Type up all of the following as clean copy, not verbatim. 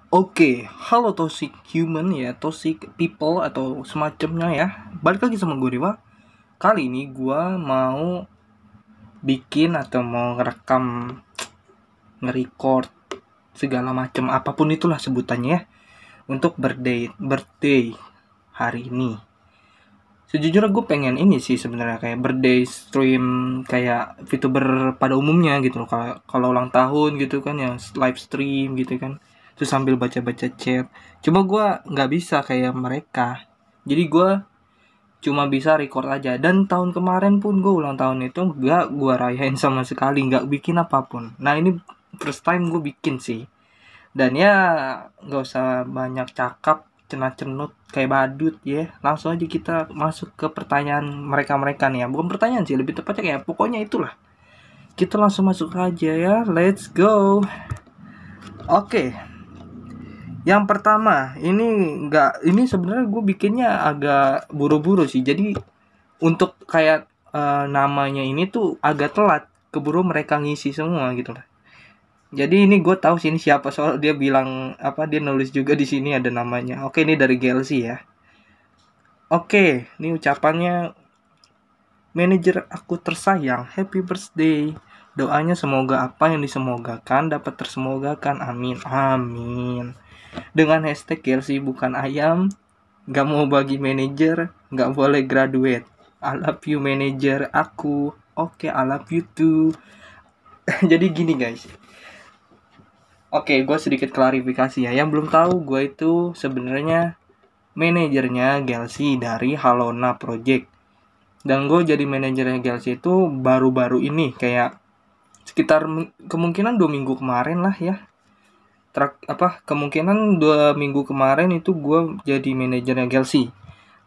Oke, halo toxic human ya, toxic people atau semacamnya ya. Balik lagi sama gue Dewa. Kali ini gue mau bikin atau mau ngerekam, nge-record segala macam apapun itulah sebutannya ya untuk birthday hari ini. Sejujurnya gue pengen ini sih sebenarnya kayak birthday stream kayak VTuber pada umumnya gitu loh. Kalau kalau ulang tahun gitu kan yang live stream gitu kan. Terus sambil baca-baca chat. Cuma gue nggak bisa kayak mereka. Jadi gue cuma bisa record aja. Dan tahun kemarin pun gue ulang tahun itu nggak gue rayain sama sekali, nggak bikin apapun. Nah ini first time gue bikin sih. Dan ya nggak usah banyak cakap cenat-cenut kayak badut ya. Langsung aja kita masuk ke pertanyaan mereka-mereka nih ya. Bukan pertanyaan sih, lebih tepatnya kayak pokoknya itulah. Kita langsung masuk aja ya. Let's go. Oke. Yang pertama, ini sebenarnya gue bikinnya agak buru-buru sih. Jadi untuk kayak namanya ini tuh agak telat. Keburu mereka ngisi semua gitu lah. Jadi ini gue tahu sih ini siapa soal dia bilang apa dia nulis juga di sini ada namanya. Oke, ini dari Gelsey ya. Oke, ini ucapannya manajer aku tersayang, happy birthday. Doanya semoga apa yang disemogakan dapat tersemogakan. Amin. Amin. Dengan hashtag Gelsey bukan ayam, gak mau bagi manajer, gak boleh graduate. I love you manajer aku. Oke, I love you too. Jadi gini guys. Oke, gue sedikit klarifikasi ya. Yang belum tahu, gue itu sebenarnya manajernya Gelsey dari Halona Project. Dan gue jadi manajernya Gelsey itu baru-baru ini, kayak sekitar kemungkinan 2 minggu kemarin lah ya. Kemungkinan 2 minggu kemarin itu gue jadi manajernya Gelsey.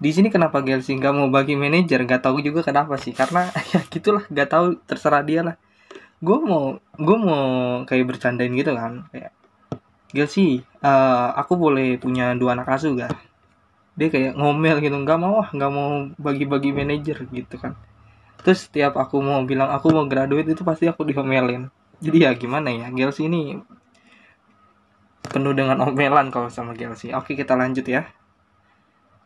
Di sini kenapa Gelsey nggak mau bagi manajer? Gak tahu juga kenapa sih. Karena ya gitulah, gak tahu, terserah dia lah. Gue mau kayak bercandain gitu kan, kayak Gelsey, aku boleh punya 2 anak asuh gak? Dia kayak ngomel gitu, nggak mau bagi-bagi manajer gitu kan. Terus setiap aku mau bilang aku mau graduate itu pasti aku diomelin. Jadi ya gimana ya, Gelsey ini penuh dengan omelan kalau sama Gelsey. Oke, kita lanjut ya.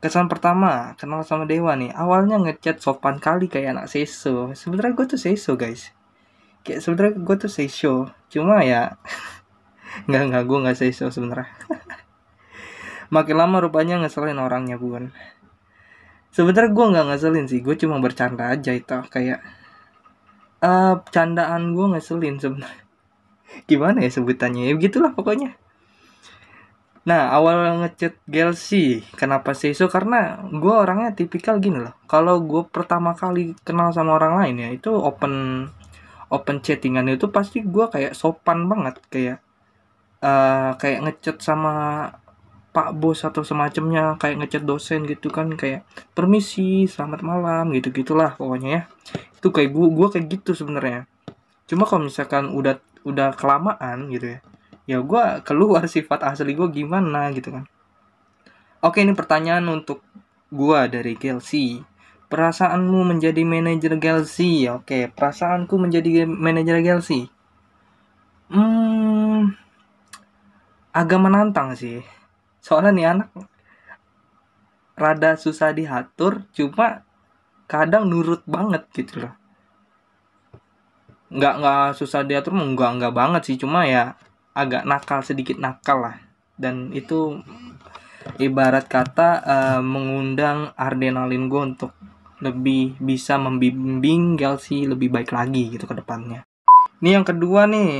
Kesan pertama, kenal sama Dewa nih. Awalnya ngechat sopan kali kayak anak seso. Sebenarnya gue tuh seso guys. Kayak sebenarnya gue tuh seso. Cuma ya nggak gue nggak seso sebenarnya. Makin lama rupanya ngeselin orangnya bun. Sebenarnya gue nggak ngeselin sih, gue cuma bercanda aja itu kayak candaan gue ngeselin sebenarnya. Gimana ya sebutannya ya, begitulah pokoknya. Nah, awal ngechat Gelsey kenapa seso, karena gue orangnya tipikal gini loh. Kalau gue pertama kali kenal sama orang lain ya, itu open open chattingan itu pasti gue kayak sopan banget, kayak ngechat sama Pak Bos atau semacamnya, kayak ngechat dosen gitu kan, kayak permisi, selamat malam, gitu-gitulah pokoknya ya. Itu kayak gue kayak gitu sebenarnya. Cuma kalau misalkan udah kelamaan gitu ya, ya gue keluar sifat asli gue gimana gitu kan. Oke, ini pertanyaan untuk gue dari Gelsey. Perasaanmu menjadi manajer Gelsey? Oke, perasaanku menjadi manajer Gelsey. Agak menantang sih. Soalnya nih anak rada susah diatur, cuma kadang nurut banget gitu loh. Nggak susah diatur, nggak banget sih, cuma ya agak nakal, sedikit nakal lah. Dan itu ibarat kata mengundang adrenalin gue untuk lebih bisa membimbing Gelsey lebih baik lagi gitu ke depannya. Ini yang kedua nih,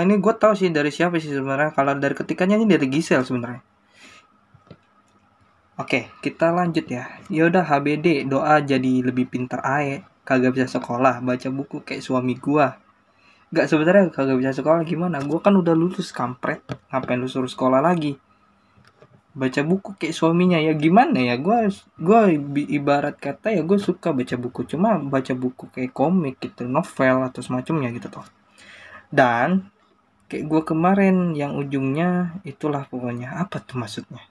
ini gue tahu sih dari siapa sih sebenarnya. Kalau dari ketikannya ini dari Gisel sebenarnya. Oke, kita lanjut ya. Yaudah HBD, doa jadi lebih pintar ae. Kagak bisa sekolah, baca buku kayak suami gua. Gak, sebenarnya kagak bisa sekolah gimana? Gua kan udah lulus kampret. Ngapain lu suruh sekolah lagi? Baca buku kayak suaminya ya gimana ya? Gua ibarat kata ya gue suka baca buku, cuma baca buku kayak komik gitu, novel atau semacamnya gitu toh. Dan kayak gua kemarin yang ujungnya itulah pokoknya. Apa tuh maksudnya?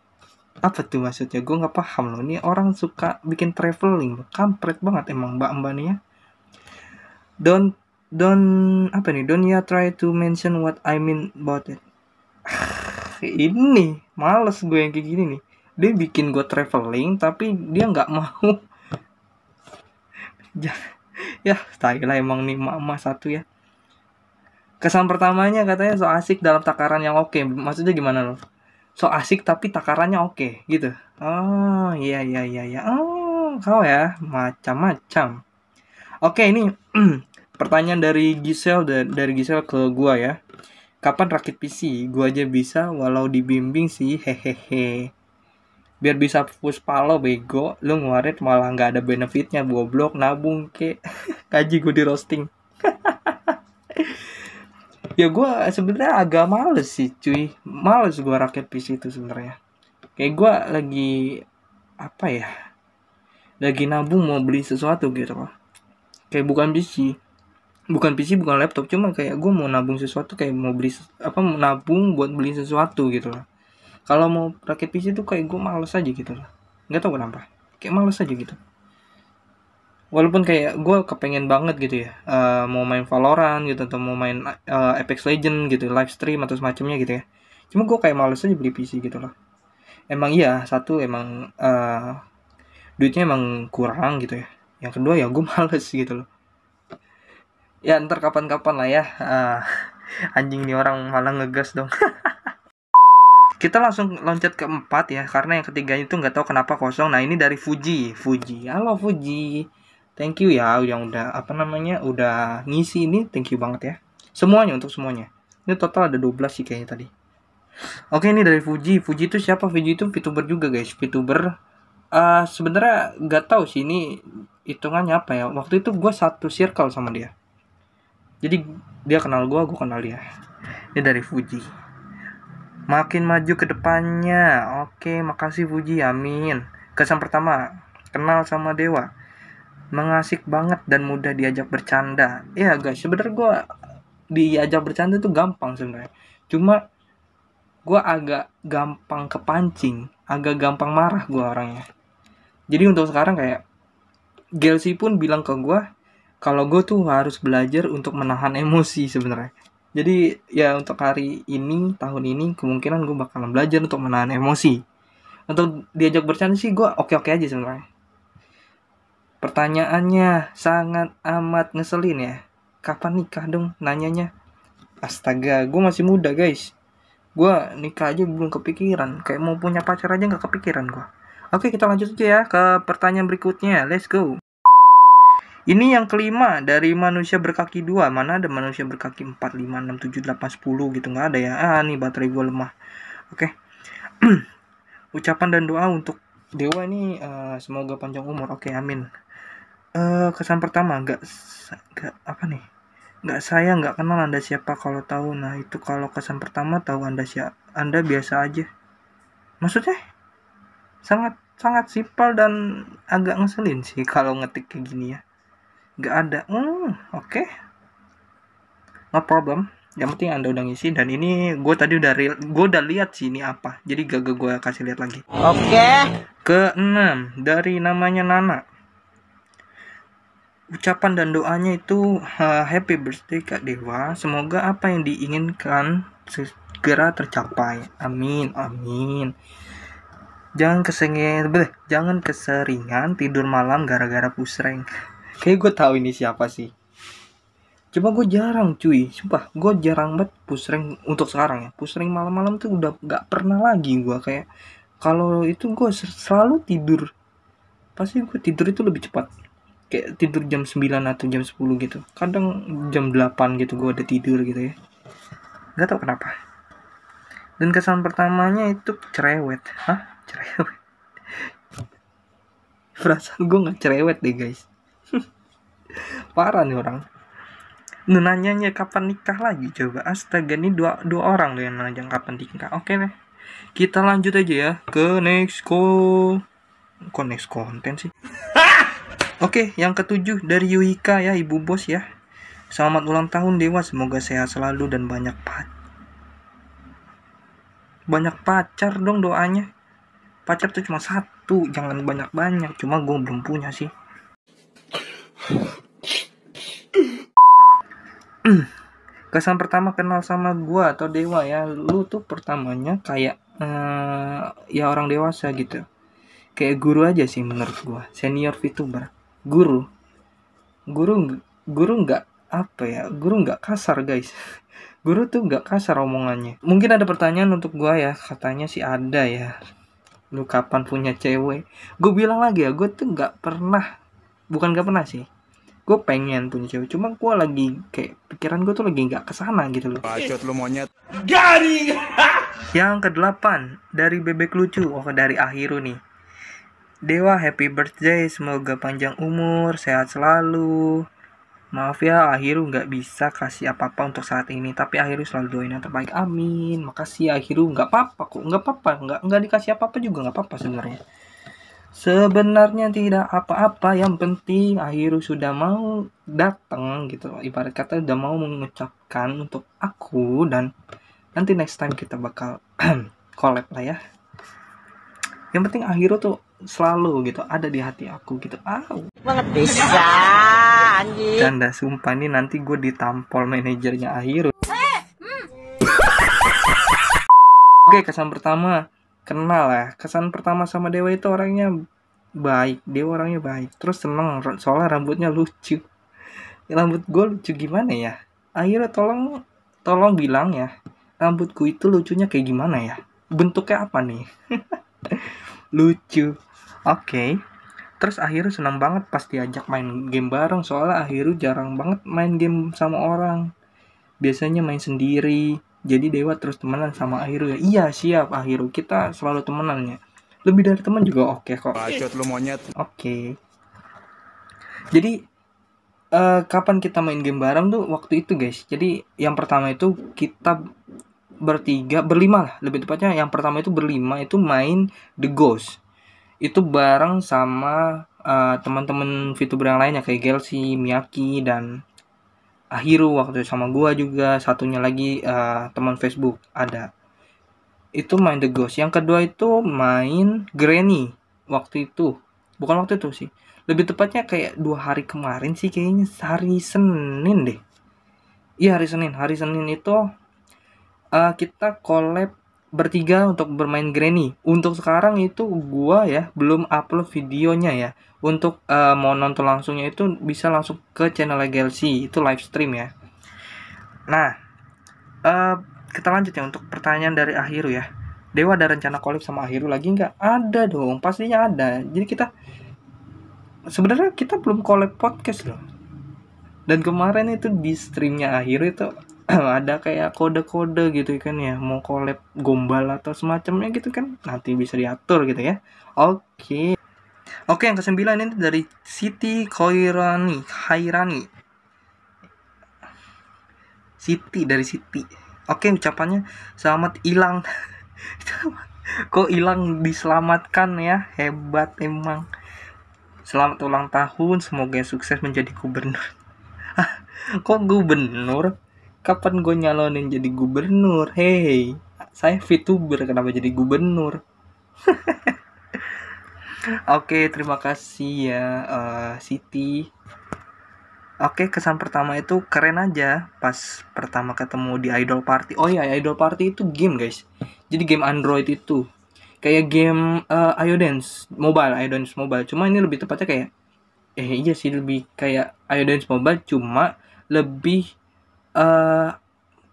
Apa tuh maksudnya? Gue nggak paham loh. Ini orang suka bikin traveling, kampret banget emang mbak-mbak nih ya. Don't don't apa nih? Don't ya try to mention what I mean about it. ini males gue yang kayak gini nih. Dia bikin gue traveling tapi dia nggak mau. Ya tai lah emang nih emak satu ya. Kesan pertamanya katanya so asik dalam takaran yang oke. Maksudnya gimana loh? So asik tapi takarannya oke gitu. Oh iya iya iya iya. Oh kau ya macam-macam. Oke ini pertanyaan dari Gisel, dari Gisel ke gua ya. Kapan rakit PC? Gua aja bisa walau dibimbing sih hehehe. Biar bisa push palo bego, lu ngeluarin malah nggak ada benefitnya, goblok, nabung ke. Gaji gue di roasting. Ya gue sebenarnya agak males sih cuy, males gue rakit PC itu sebenarnya. Kayak gue lagi apa ya, lagi nabung mau beli sesuatu gitu loh. Kayak bukan laptop, cuma kayak gue mau nabung sesuatu, kayak mau beli apa, mau nabung buat beli sesuatu gitu loh. Kalau mau rakit PC tuh kayak gue males aja gitu loh, nggak tahu kenapa, kayak males aja gitu. Walaupun kayak gue kepengen banget gitu ya, mau main Valorant gitu atau mau main Apex Legend gitu, live stream atau semacamnya gitu ya. Cuma gue kayak males aja beli PC gitu loh. Emang iya, satu emang duitnya emang kurang gitu ya. Yang kedua ya gue males gitu loh. Ya ntar kapan-kapan lah ya. Anjing nih orang malah ngegas dong. Kita langsung loncat ke 4 ya, karena yang ketiga itu nggak tahu kenapa kosong. Nah ini dari Fuji. Halo Fuji. Thank you ya yang udah apa namanya udah ngisi ini, thank you banget ya. Semuanya, untuk semuanya. Ini total ada 12 sih kayaknya tadi. Oke ini dari Fuji. Fuji itu siapa? Fuji itu VTuber juga guys. VTuber. Sebenarnya nggak tahu sih ini hitungannya apa ya. Waktu itu gue satu circle sama dia. Jadi dia kenal gue kenal dia. Ini dari Fuji. Makin maju ke depannya. Oke, makasih Fuji, amin. Kesan pertama, kenal sama Dewa. Mengasik banget dan mudah diajak bercanda. Ya guys, sebenarnya gue diajak bercanda tuh gampang sebenarnya. Cuma gue agak gampang kepancing, agak gampang marah gue orangnya. Jadi untuk sekarang kayak Gelsi pun bilang ke gue kalau gue tuh harus belajar untuk menahan emosi sebenarnya. Jadi ya untuk hari ini, tahun ini kemungkinan gue bakalan belajar untuk menahan emosi. Untuk diajak bercanda sih gue oke-oke aja sebenarnya. Pertanyaannya sangat amat ngeselin ya. Kapan nikah dong nanyanya? Astaga, gue masih muda guys. Gue nikah aja belum kepikiran. Kayak mau punya pacar aja gak kepikiran gue. Oke, kita lanjut aja ya ke pertanyaan berikutnya. Let's go. Ini yang kelima dari manusia berkaki 2. Mana ada manusia berkaki 4, 5, 6, 7, 8, 10 gitu. Nggak ada ya. Nih baterai gue lemah. Oke. Ucapan dan doa untuk Dewa ini semoga panjang umur. Oke, amin. Kesan pertama nggak apa nih? Saya nggak kenal Anda siapa kalau tahu. Nah itu kalau kesan pertama tahu Anda siapa. Anda biasa aja. Maksudnya sangat simpel dan agak ngeselin sih kalau ngetik kayak gini ya. Nggak ada. Oke. No problem. Yang penting Anda udah ngisi, dan ini gue tadi udah lihat sih ini apa. Jadi gak gue kasih lihat lagi. Oke. Ke-6 dari namanya Nana. Ucapan dan doanya itu happy birthday Kak Dewa. Semoga apa yang diinginkan segera tercapai. Amin, amin. Jangan keseringan tidur malam gara-gara pusreng. Kayak gue tahu ini siapa sih. Cuma gue jarang cuy, sumpah gue jarang banget pusreng untuk sekarang ya. Pusreng malam-malam tuh udah gak pernah lagi gue. Kayak kalau itu gue selalu tidur. Pasti gue tidur itu lebih cepat. Kayak tidur jam 9 atau jam 10 gitu. Kadang jam 8 gitu gue udah tidur gitu ya. Gak tau kenapa. Dan kesan pertamanya itu cerewet. Hah? Cerewet? Perasaan gue gak cerewet deh guys. Parah nih orang. Nanyanya kapan nikah lagi coba. Astaga, ini dua orang loh yang nanya kapan nikah. Oke deh, kita lanjut aja ya ke next konten sih. Oke, yang ke-7 dari Yuhika ya, ibu bos ya. Selamat ulang tahun Dewa, semoga sehat selalu dan banyak pacar dong doanya. Pacar tuh cuma satu, jangan banyak-banyak. Cuma gue belum punya sih. Kesan pertama kenal sama gua atau Dewa ya, lu tuh pertamanya kayak ya orang dewasa gitu. Kayak guru aja sih menurut gua, senior VTuber. Guru, guru, guru nggak apa ya, guru nggak kasar guys. Guru tuh nggak kasar omongannya. Mungkin ada pertanyaan untuk gua ya, katanya sih ada ya. Lu kapan punya cewek? Gue bilang lagi ya, gue tuh nggak pernah, bukan nggak pernah sih. Gue pengen punya cewek, cuma gue lagi kayak pikiran gue tuh lagi nggak kesana gitu loh. Bacot lu monyet. Garing. Yang ke-8 dari bebek lucu, dari Akhiru nih. Dewa happy birthday, semoga panjang umur, sehat selalu. Maaf ya Akhiru nggak bisa kasih apa-apa untuk saat ini, tapi Akhiru selalu doain yang terbaik, amin. Makasih Akhiru, nggak apa-apa kok, nggak apa-apa, nggak dikasih apa-apa juga nggak apa-apa sebenarnya. Sebenarnya tidak apa-apa, yang penting Akhiru sudah mau datang gitu. Ibarat kata udah mau mengucapkan untuk aku, dan nanti next time kita bakal collab lah ya. Yang penting Akhiru tuh selalu gitu ada di hati aku gitu. Banget bisa anjing. Canda, sumpah nih nanti gue ditampol manajernya Akhiru. Oke, kesan pertama kenal ya. Kesan pertama sama Dewa itu orangnya baik. Dewa orangnya baik. Terus seneng soalnya rambutnya lucu. Rambut gue lucu gimana ya? Akhiru tolong bilang ya. Rambutku itu lucunya kayak gimana ya? Bentuknya apa nih? Lucu. Oke. Terus Akhiru senang banget pas diajak main game bareng, soalnya Akhiru jarang banget main game sama orang. Biasanya main sendiri. Jadi Dewa terus temenan sama Akhiru ya. Iya siap Akhiru, kita selalu temenan ya. Lebih dari teman juga oke kok. Bacot lu monyet. Oke. Jadi kapan kita main game bareng tuh waktu itu guys. Jadi yang pertama itu kita berlima lah. Lebih tepatnya yang pertama itu berlima itu main The Ghost. Itu bareng sama teman-teman VTuber yang lainnya kayak Gelsy, Miyaki, dan Akhiru waktu itu sama gua juga. Satunya lagi teman Facebook ada. Itu main The Ghost. Yang kedua itu main Granny waktu itu. Bukan waktu itu sih. Lebih tepatnya kayak 2 hari kemarin sih kayaknya, hari Senin deh. Iya hari Senin. Hari Senin itu kita collab bertiga untuk bermain Granny. Untuk sekarang itu gua ya belum upload videonya ya. Untuk mau nonton langsungnya itu bisa langsung ke channel Gelsy, itu live stream ya. Nah, kita lanjut ya untuk pertanyaan dari Akhiru ya. Dewa ada rencana collab sama Akhiru lagi nggak? Ada dong, pastinya ada. Jadi sebenarnya kita belum collab podcast loh. Dan kemarin itu di streamnya Akhiru itu ada kayak kode-kode gitu kan ya, mau collab gombal atau semacamnya gitu kan, nanti bisa diatur gitu ya. Oke, yang ke-9 ini dari Siti Khairani. Siti dari Siti. Oke, ucapannya selamat hilang. Kok hilang diselamatkan ya, hebat emang. Selamat ulang tahun, semoga sukses menjadi gubernur. Kok gubernur? Kapan gue nyalonin jadi gubernur? Hey, saya VTuber, kenapa jadi gubernur? Oke, terima kasih ya Siti. Oke, kesan pertama itu keren aja pas pertama ketemu di Idol Party. Oh iya, Idol Party itu game guys. Jadi game Android itu kayak game Ayo Dance Mobile. Cuma ini lebih tepatnya kayak iya sih, lebih kayak Ayo Dance Mobile, cuma lebih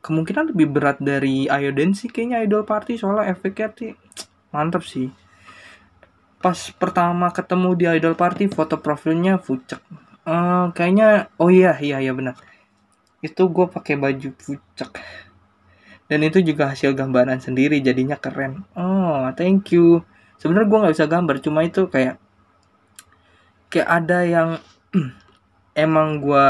kemungkinan lebih berat dari Ayo Dance sih kayaknya Idol Party, soalnya efeknya sih mantap sih. Pas pertama ketemu di Idol Party, foto profilnya Fucek. Kayaknya iya benar. Itu gue pakai baju Fucek. Dan itu juga hasil gambaran sendiri, jadinya keren. Oh, thank you. Sebenarnya gue nggak bisa gambar, cuma itu kayak ada yang emang gue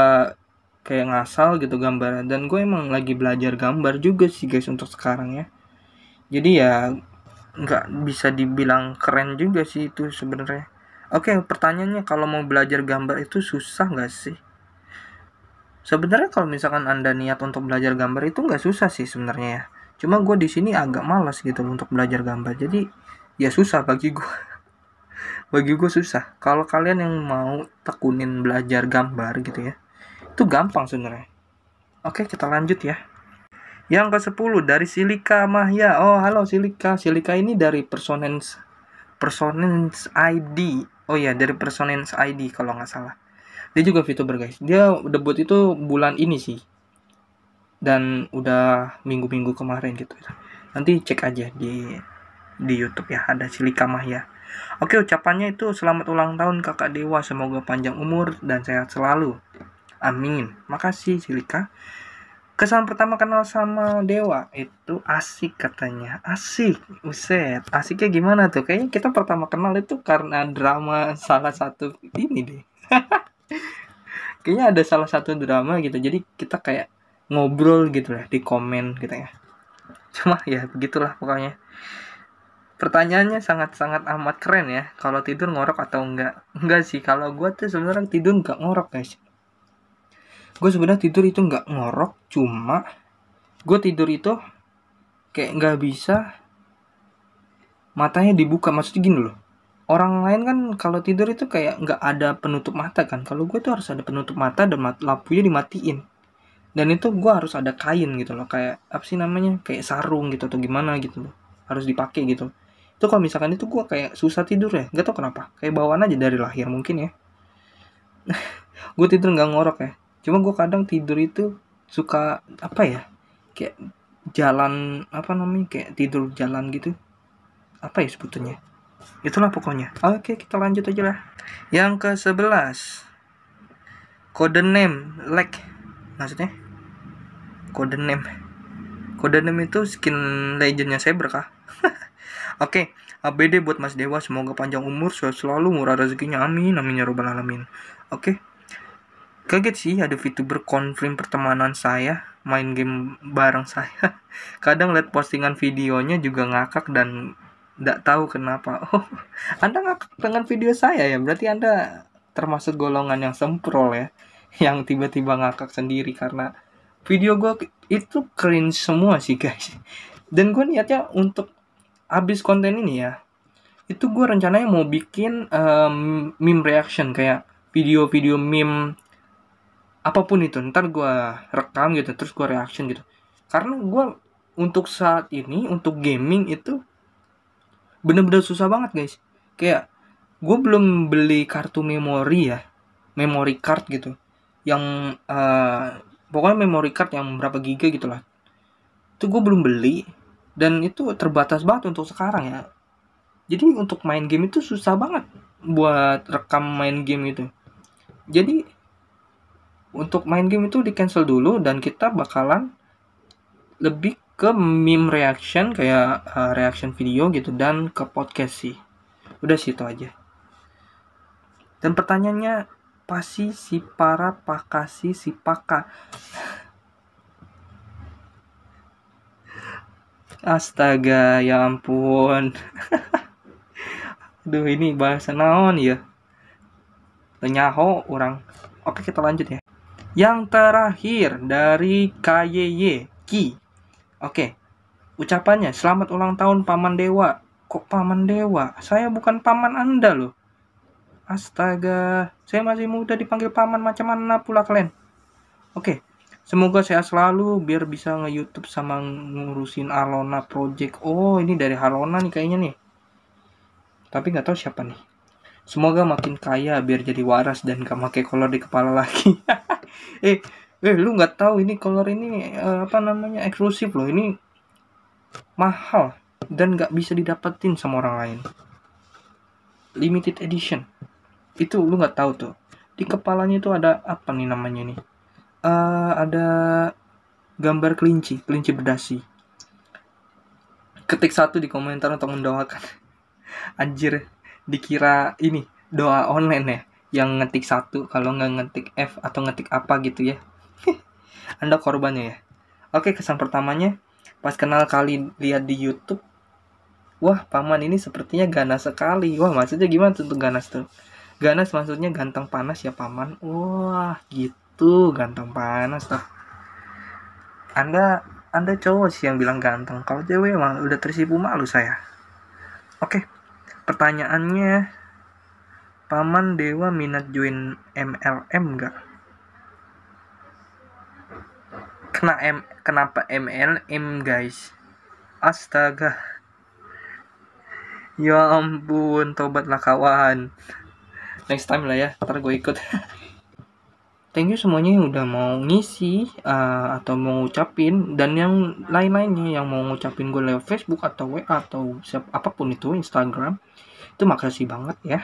kayak ngasal gitu gambaran, dan gue emang lagi belajar gambar juga sih guys untuk sekarang ya. Jadi ya nggak bisa dibilang keren juga sih itu sebenarnya. Oke, pertanyaannya, kalau mau belajar gambar itu susah nggak sih? Sebenarnya kalau misalkan Anda niat untuk belajar gambar itu nggak susah sih sebenarnya ya. Cuma gue di sini agak malas gitu untuk belajar gambar. Jadi ya susah bagi gue. Bagi gue susah. Kalau kalian yang mau tekunin belajar gambar gitu ya, itu gampang sebenarnya. Oke, kita lanjut ya. Yang ke-10 dari Silika Mahya. Oh, halo Silika. Silika ini dari Personence ID. Oh iya, dari Personence ID kalau nggak salah. Dia juga VTuber guys. Dia debut itu bulan ini sih. Dan udah minggu-minggu kemarin gitu. Nanti cek aja di YouTube ya, ada Silika Mahya. Oke, ucapannya itu selamat ulang tahun Kakak Dewa, semoga panjang umur dan sehat selalu. Amin. Makasih Silika. Kesan pertama kenal sama Dewa itu asik katanya. Asik. Buset. Asiknya gimana tuh? Kayaknya kita pertama kenal itu karena drama salah satu ini deh. Kayaknya ada salah satu drama gitu. Jadi kita kayak ngobrol gitu lah di komen gitu ya. Cuma ya begitulah pokoknya. Pertanyaannya sangat-sangat amat keren ya. Kalau tidur ngorok atau enggak? Enggak sih. Kalau gue tuh sebenarnya tidur enggak ngorok guys. Gue sebenarnya tidur itu nggak ngorok, cuma gue tidur itu kayak nggak bisa matanya dibuka. Maksudnya gini loh, orang lain kan kalau tidur itu kayak nggak ada penutup mata kan. Kalau gue tuh harus ada penutup mata dan lampunya dimatiin, dan itu gue harus ada kain gitu loh, kayak apa sih namanya, kayak sarung gitu atau gimana gitu loh, harus dipakai gitu. Itu kalau misalkan itu gue kayak susah tidur ya, nggak tau kenapa, kayak bawaan aja dari lahir mungkin ya. Gue tidur nggak ngorok ya, cuma gue kadang tidur itu suka apa ya, kayak jalan apa namanya, kayak tidur jalan gitu, apa ya sebutannya, itulah pokoknya. Oke, kita lanjut aja lah. Yang ke-11, kode name like, maksudnya kode name itu skin legendnya saya berkah. Oke, ABD buat Mas Dewa, semoga panjang umur, selalu murah rezekinya, amin amin ya robbal alamin. Oke, kaget sih ada VTuber konfirm pertemanan saya, main game bareng saya. Kadang lihat postingan videonya juga ngakak dan nggak tahu kenapa. Oh, Anda ngakak dengan video saya ya? Berarti Anda termasuk golongan yang semprol ya, yang tiba-tiba ngakak sendiri karena video gue itu cringe semua sih guys. Dan gue niatnya untuk habis konten ini ya, itu gue rencananya mau bikin meme reaction, kayak video-video meme apapun itu, ntar gue rekam gitu terus gue reaction gitu. Karena gue untuk saat ini untuk gaming itu bener-bener susah banget guys. Kayak gue belum beli kartu memori ya, memory card gitu, yang pokoknya memory card yang berapa giga gitu lah, itu gue belum beli, dan itu terbatas banget untuk sekarang ya. Jadi untuk main game itu susah banget buat rekam main game itu. Jadi untuk main game itu di cancel dulu, dan kita bakalan lebih ke meme reaction, kayak reaction video gitu, dan ke podcast sih. Udah sih itu aja. Dan pertanyaannya, pasti si para pakasi si paka. Astaga, ya ampun. Aduh, ini bahasa naon ya? Tenyaho orang. Oke, kita lanjut ya. Yang terakhir dari KYY Ki. Oke, ucapannya selamat ulang tahun Paman Dewa. Kok Paman Dewa? Saya bukan paman Anda loh. Astaga, saya masih muda dipanggil paman, macam mana pula kalian? Oke, semoga sehat selalu biar bisa nge-YouTube sama ngurusin Alona Project. Oh, ini dari Alona nih kayaknya nih. Tapi nggak tahu siapa nih. Semoga makin kaya biar jadi waras dan gak pakai kolor di kepala lagi. Lu nggak tahu ini kolor ini apa namanya, eksklusif loh. Ini mahal dan nggak bisa didapetin sama orang lain. Limited edition. Itu lu nggak tahu tuh. Di kepalanya itu ada apa nih namanya nih? Ada gambar kelinci berdasi. Ketik satu di komentar untuk mendoakan. Anjir, dikira ini doa online ya, yang ngetik satu, kalau nggak ngetik F atau ngetik apa gitu ya. Anda korbannya ya. Oke, kesan pertamanya pas kenal kali lihat di YouTube, wah paman ini sepertinya ganas sekali. Wah, maksudnya gimana tuh untuk ganas tuh? Ganas maksudnya ganteng panas ya paman. Wah gitu, ganteng panas tuh. Anda cowok sih yang bilang ganteng. Kalau cewek mah udah tersipu malu saya. Oke, pertanyaannya, Paman Dewa minat join MLM nggak? Kenapa MLM guys? Astaga. Ya ampun, tobatlah kawan. Next time lah ya, ntar gue ikut. Thank you semuanya yang udah mau ngisi atau mau ngucapin, dan yang lain-lainnya yang mau ngucapin gue lewat Facebook atau WA atau apapun itu, Instagram. Itu makasih banget ya.